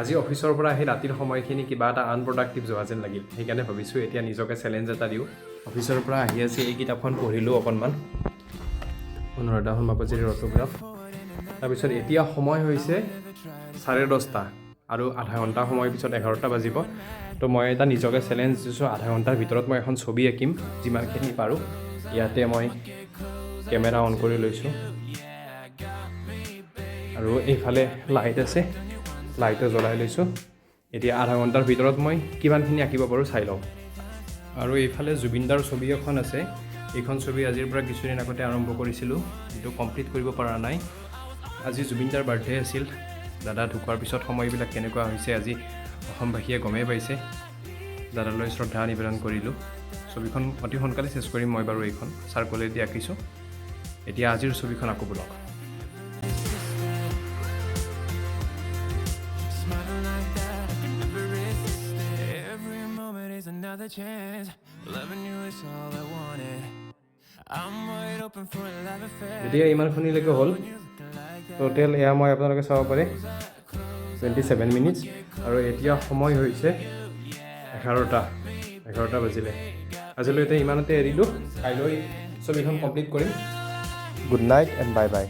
আজি অফিচৰ পৰা আহি ৰাতিৰ সময়খিনি কিবা এটা আনপ্ৰডাক্টিভ যোৱা যেন লাগিল সেইকাৰণে ভাবিছোঁ এতিয়া নিজকে চেলেঞ্জ এটা দিওঁ অফিচৰ পৰা আহি আছে এই কিতাপখন পঢ়িলোঁ অকণমান অনুৰাধা শৰ্মা পূজাৰীৰ অটোগ্ৰাফ তাৰপিছত এতিয়া সময় হৈছে 10:30 আৰু আধা ঘণ্টা সময় পিছত 11টা বাজিব তো মই এটা নিজকে চেলেঞ্জ দিছোঁ আধা ঘণ্টাৰ ভিতৰত মই এখন ছবি আঁকিম যিমানখিনি পাৰোঁ ইয়াতে মই কেমেৰা অন কৰি লৈছোঁ আৰু এইফালে লাইট আছে লাইটো জ্বলাই লৈছোঁ এতিয়া আধা ঘণ্টাৰ ভিতৰত মই কিমানখিনি আঁকিব পাৰোঁ চাই লওঁ আৰু এইফালে জুবিনদাৰ ছবি এখন আছে এইখন ছবি আজিৰ পৰা কিছুদিন আগতে আৰম্ভ কৰিছিলোঁ কিন্তু কমপ্লিট কৰিব পৰা নাই আজি জুবিনদাৰ বাৰ্থডে আছিল দাদা ঢুকোৱাৰ পিছত সময়বিলাক কেনেকুৱা হৈছে আজি অসমবাসীয়ে গমেই পাইছে দাদালৈ শ্ৰদ্ধা নিবেদন কৰিলোঁ ছবিখন অতি সোনকালে চেছ কৰিম মই বাৰু এইখন চাৰ্কলেদি আঁকিছোঁ এতিয়া আজিৰ ছবিখন আকৌ বলক এতিয়া ইমানখিনিলৈকে হ'ল টোটেল এয়া মই আপোনালোকে চাব পাৰে 27 মিনিটছ আৰু এতিয়া সময় হৈছে 11টা বাজিলে আজিলৈ এতিয়া ইমানতে এৰিলোঁ কাইলৈ ছবিখন কমপ্লিট কৰিম good night and bye bye